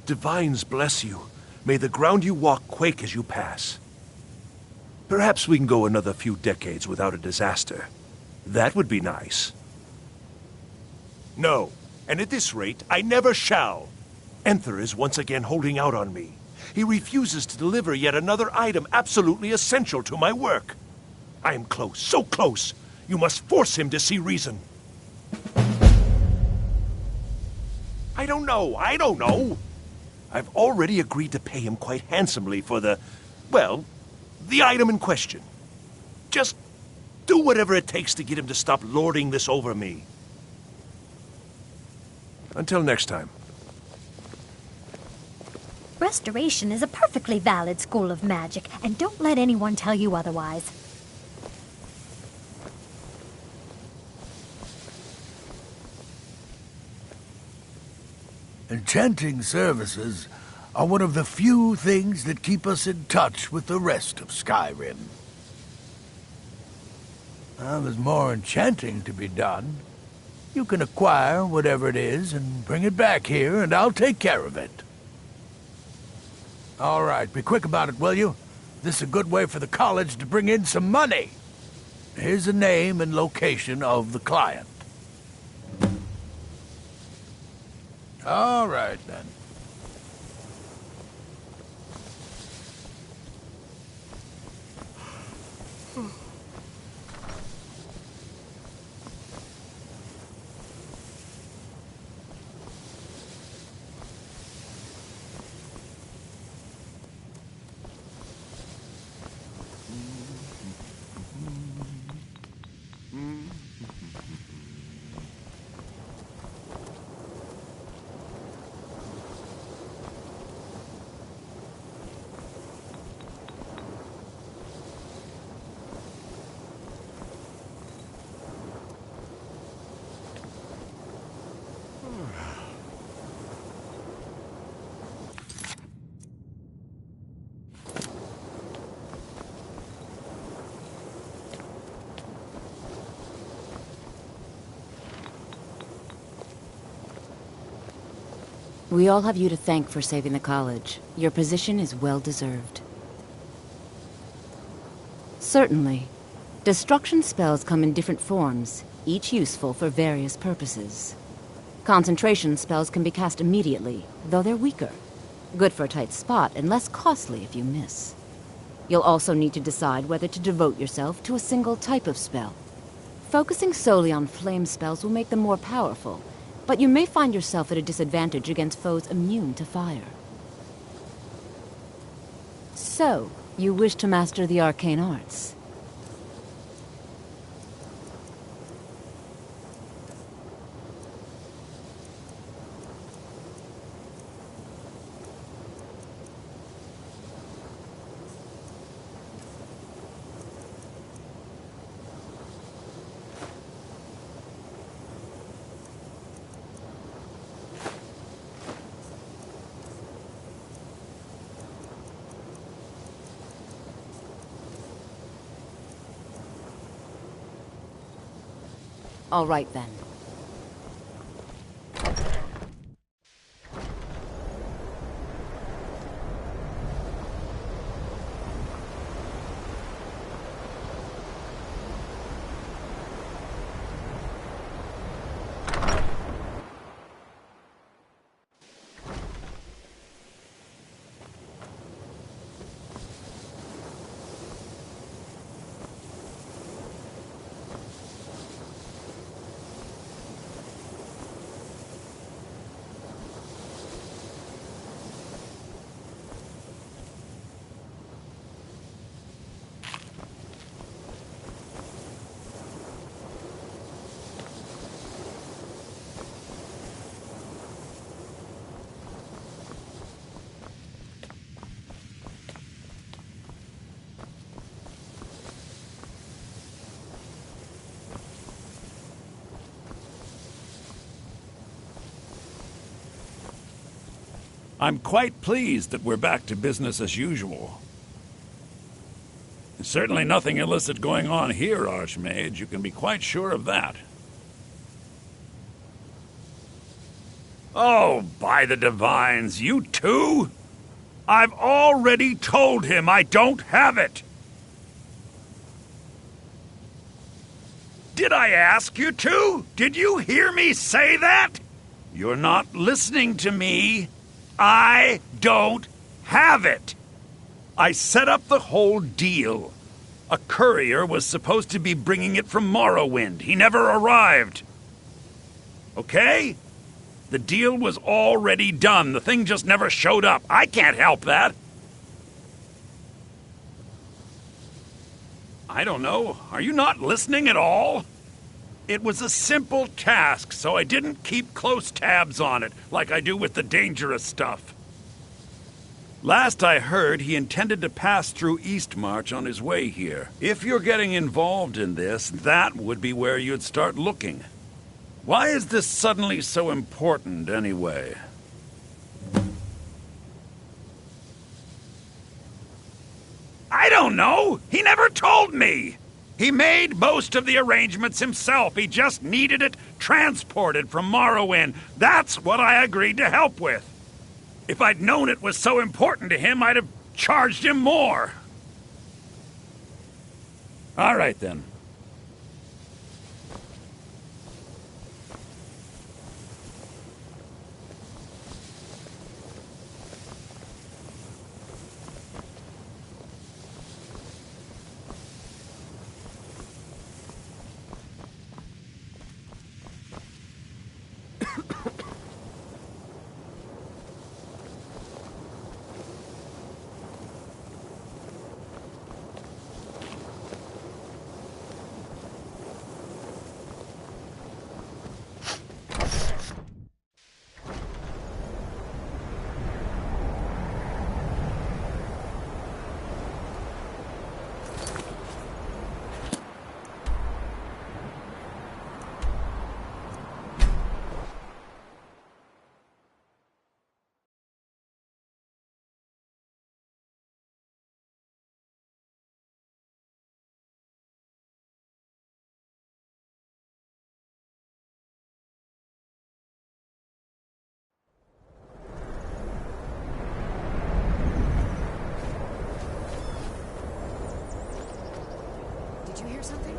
Divines bless you. May the ground you walk quake as you pass. Perhaps we can go another few decades without a disaster. That would be nice. No, and at this rate, I never shall. Enther is once again holding out on me. He refuses to deliver yet another item absolutely essential to my work. I am close, so close. You must force him to see reason. I don't know. I've already agreed to pay him quite handsomely for the item in question. Just do whatever it takes to get him to stop lording this over me. Until next time. Restoration is a perfectly valid school of magic, and don't let anyone tell you otherwise. Enchanting services are one of the few things that keep us in touch with the rest of Skyrim. There's more enchanting to be done. You can acquire whatever it is and bring it back here, and I'll take care of it. All right, be quick about it, will you? This is a good way for the college to bring in some money. Here's the name and location of the client. All right, then. We all have you to thank for saving the college. Your position is well-deserved. Certainly. Destruction spells come in different forms, each useful for various purposes. Concentration spells can be cast immediately, though they're weaker. Good for a tight spot and less costly if you miss. You'll also need to decide whether to devote yourself to a single type of spell. Focusing solely on flame spells will make them more powerful, but you may find yourself at a disadvantage against foes immune to fire. So, you wish to master the arcane arts? All right, then. I'm quite pleased that we're back to business as usual. There's certainly nothing illicit going on here, Archmage. You can be quite sure of that. Oh, by the divines, you too? I've already told him I don't have it. Did I ask you to? Did you hear me say that? You're not listening to me. I don't have it. I set up the whole deal. A courier was supposed to be bringing it from Morrowind. He never arrived. Okay? The deal was already done. The thing just never showed up. I can't help that. I don't know. Are you not listening at all? It was a simple task, so I didn't keep close tabs on it, like I do with the dangerous stuff. Last I heard, he intended to pass through Eastmarch on his way here. If you're getting involved in this, that would be where you'd start looking. Why is this suddenly so important, anyway? I don't know! He never told me! He made most of the arrangements himself. He just needed it transported from Morrowind. That's what I agreed to help with. If I'd known it was so important to him, I'd have charged him more. All right, then. Did you hear something?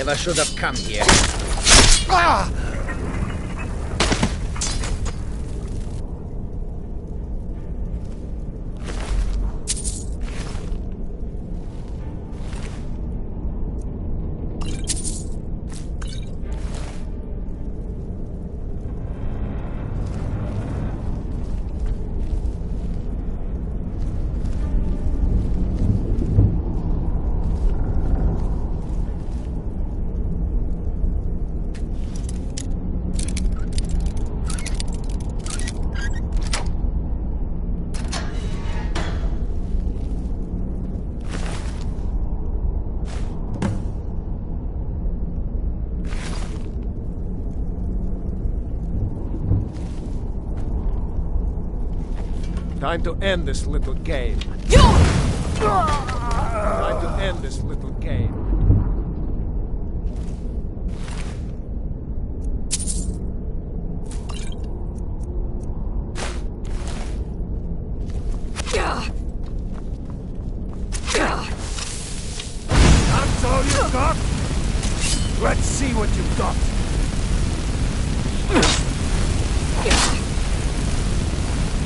never should have come here. Ah! Time to end this little game. Time to end this little game. That's all you got? Let's see what you've got.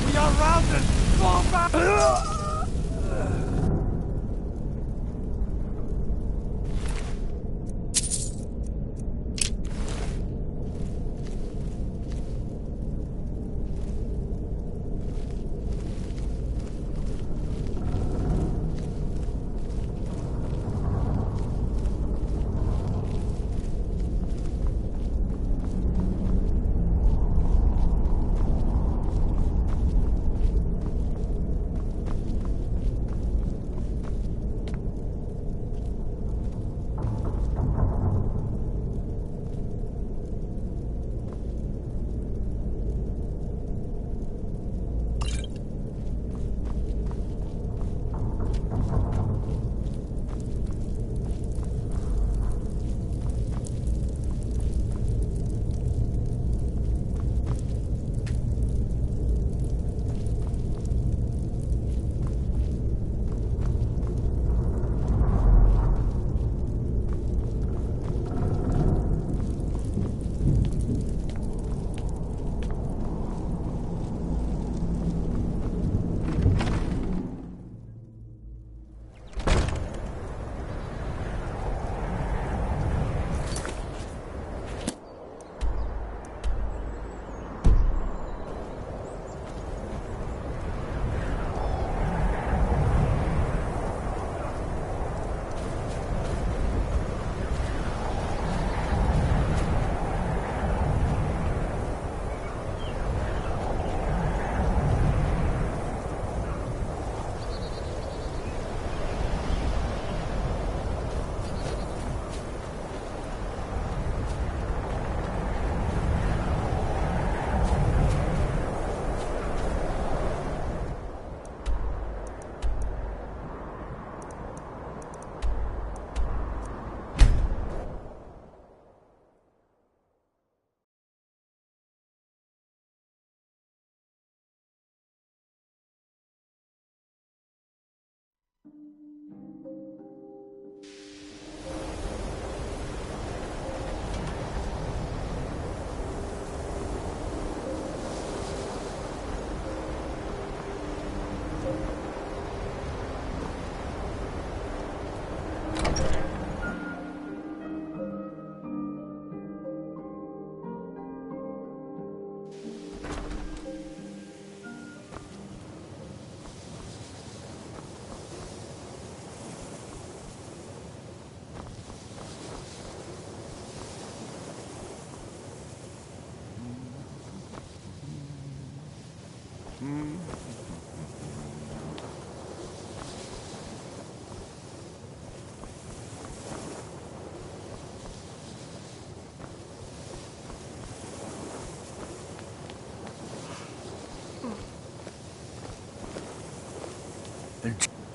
We are rounded! Fall back!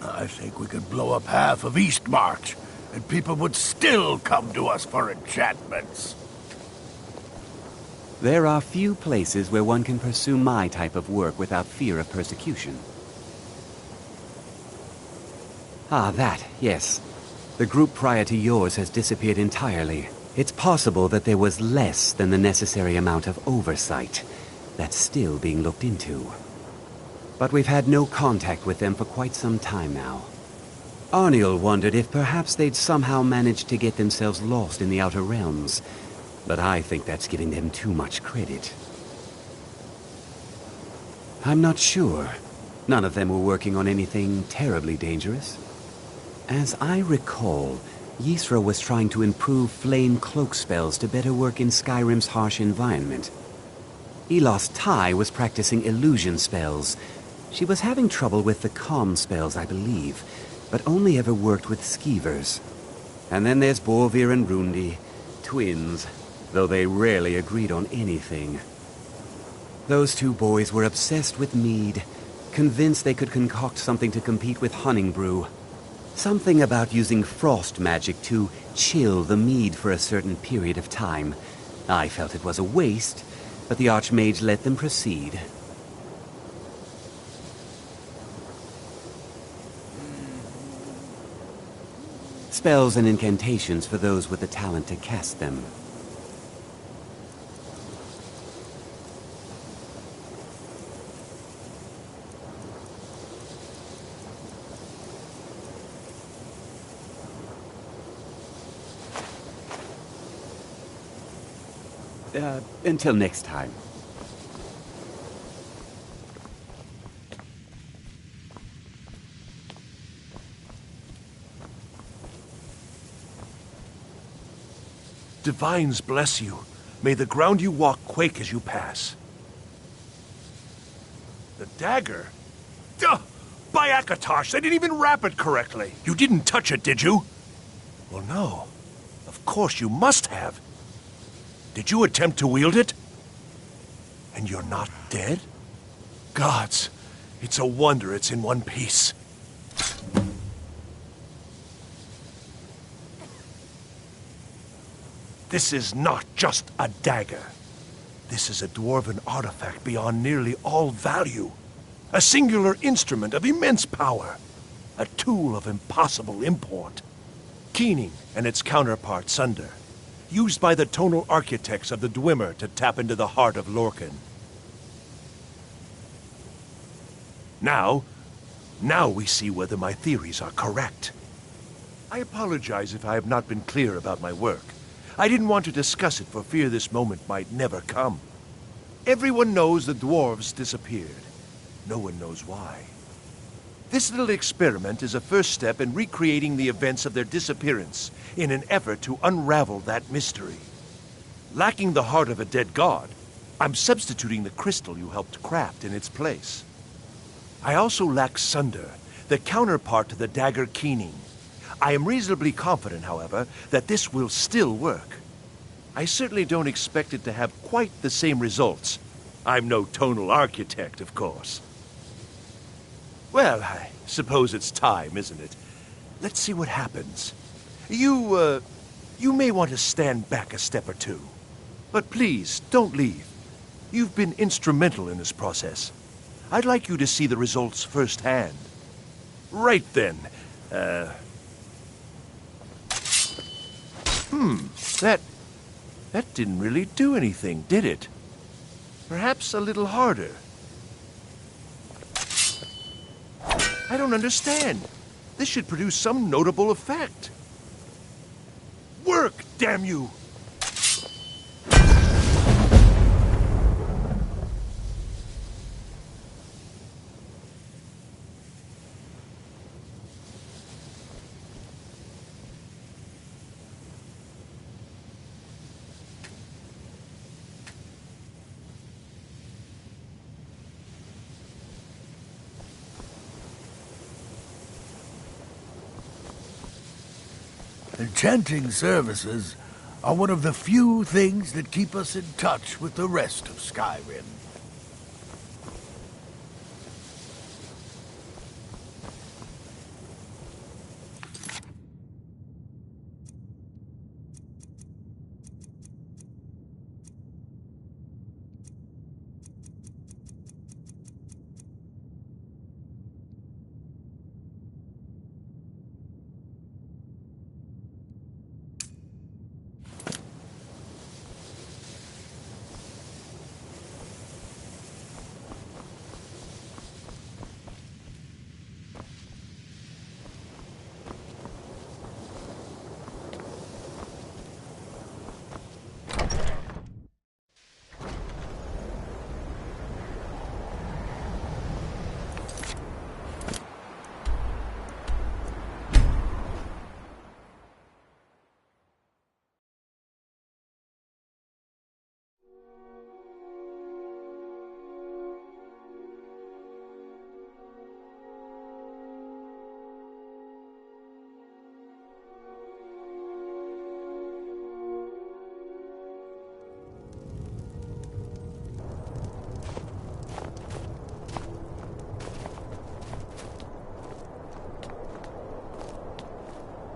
I think we could blow up half of Eastmarch, and people would still come to us for enchantments. There are few places where one can pursue my type of work without fear of persecution. Ah, that, yes. The group prior to yours has disappeared entirely. It's possible that there was less than the necessary amount of oversight. That's still being looked into. But we've had no contact with them for quite some time now. Arniel wondered if perhaps they'd somehow managed to get themselves lost in the Outer Realms. But I think that's giving them too much credit. I'm not sure. None of them were working on anything terribly dangerous. As I recall, Ysra was trying to improve flame cloak spells to better work in Skyrim's harsh environment. Elos Tai was practicing illusion spells. She was having trouble with the calm spells, I believe, but only ever worked with skeevers. And then there's Borvir and Rundi, twins, though they rarely agreed on anything. Those two boys were obsessed with mead, convinced they could concoct something to compete with Honningbrew. Something about using frost magic to chill the mead for a certain period of time. I felt it was a waste, but the Archmage let them proceed. Spells and incantations for those with the talent to cast them. Until next time. Divines bless you. May the ground you walk quake as you pass. The dagger? Duh! By Akatosh, they didn't even wrap it correctly. You didn't touch it, did you? Well, no. Of course you must have. Did you attempt to wield it? And you're not dead? Gods, it's a wonder it's in one piece. This is not just a dagger. This is a dwarven artifact beyond nearly all value. A singular instrument of immense power. A tool of impossible import. Keening and its counterpart Sunder. Used by the tonal architects of the Dwemer to tap into the heart of Lorcan. Now we see whether my theories are correct. I apologize if I have not been clear about my work. I didn't want to discuss it for fear this moment might never come. Everyone knows the dwarves disappeared. No one knows why. This little experiment is a first step in recreating the events of their disappearance in an effort to unravel that mystery. Lacking the heart of a dead god, I'm substituting the crystal you helped craft in its place. I also lack Sunder, the counterpart to the dagger Keening. I am reasonably confident, however, that this will still work. I certainly don't expect it to have quite the same results. I'm no tonal architect, of course. Well, I suppose it's time, isn't it? Let's see what happens. You may want to stand back a step or two. But please, don't leave. You've been instrumental in this process. I'd like you to see the results firsthand. Right then, That didn't really do anything, did it? Perhaps a little harder. I don't understand. This should produce some notable effect. Work, damn you! Enchanting services are one of the few things that keep us in touch with the rest of Skyrim.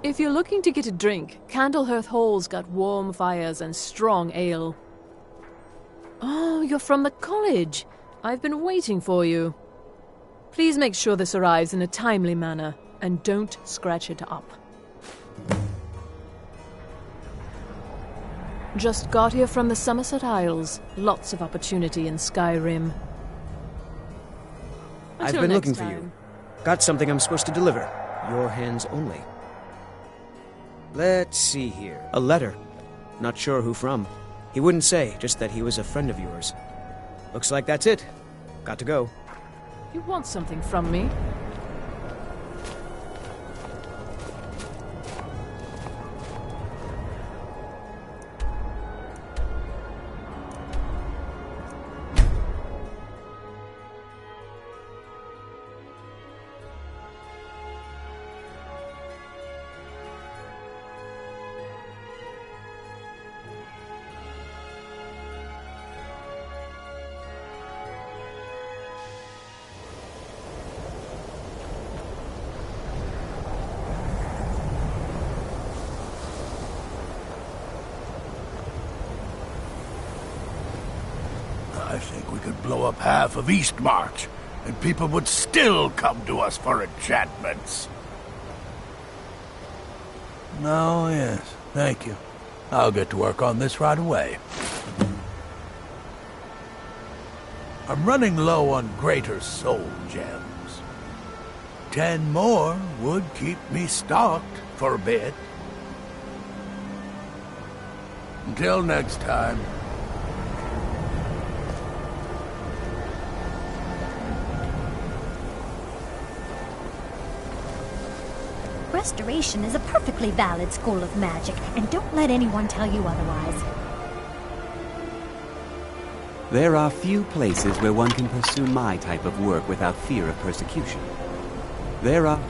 If you're looking to get a drink, Candlehearth Hall's got warm fires and strong ale. Oh, you're from the college. I've been waiting for you. Please make sure this arrives in a timely manner, and don't scratch it up. Just got here from the Somerset Isles. Lots of opportunity in Skyrim. I've been looking for you. Got something I'm supposed to deliver. Your hands only. Let's see here. A letter. Not sure who from. He wouldn't say, just that he was a friend of yours. Looks like that's it. Got to go. You want something from me? I think we could blow up half of Eastmarch, and people would still come to us for enchantments. No, yes, thank you. I'll get to work on this right away. I'm running low on greater soul gems. 10 more would keep me stocked for a bit. Until next time. Restoration is a perfectly valid school of magic, and don't let anyone tell you otherwise. There are few places where one can pursue my type of work without fear of persecution. There are...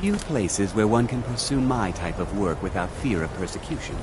few places where one can pursue my type of work without fear of persecution.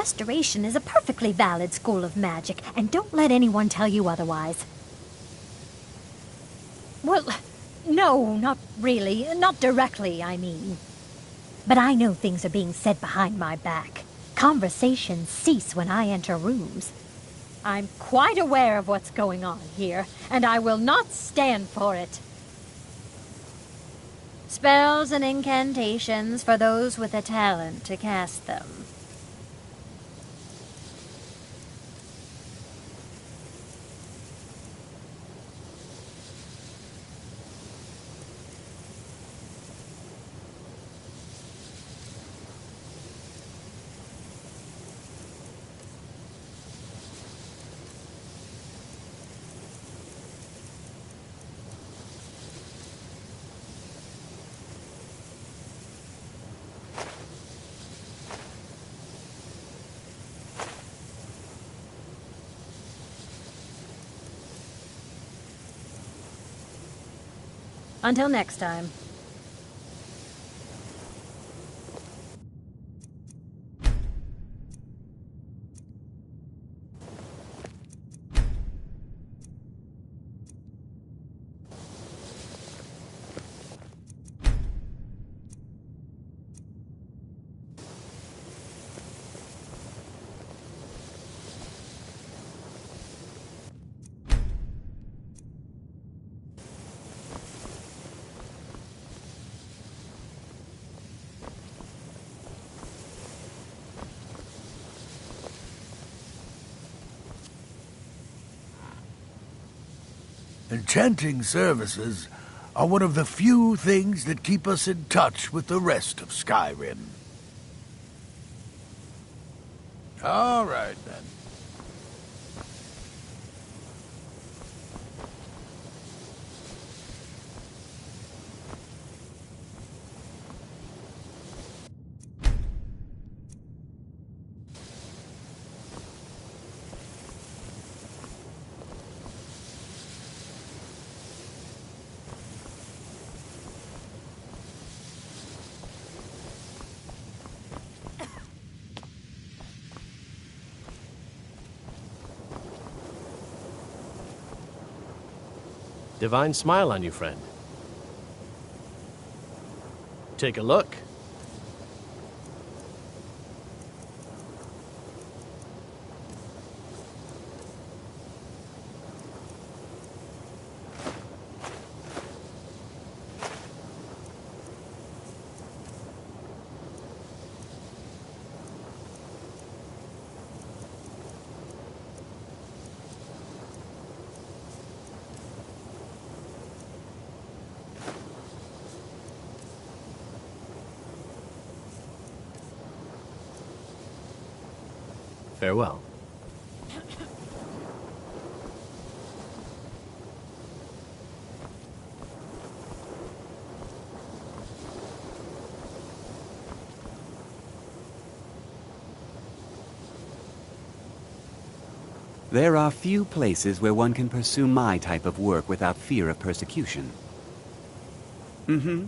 Restoration is a perfectly valid school of magic, and don't let anyone tell you otherwise. Well, no, not really. Not directly, I mean. But I know things are being said behind my back. Conversations cease when I enter rooms. I'm quite aware of what's going on here, and I will not stand for it. Spells and incantations for those with a talent to cast them. Until next time. Enchanting services are one of the few things that keep us in touch with the rest of Skyrim. All right, then. Divine smile on you, friend. Take a look. Farewell. There are few places where one can pursue my type of work without fear of persecution. Mm-hmm.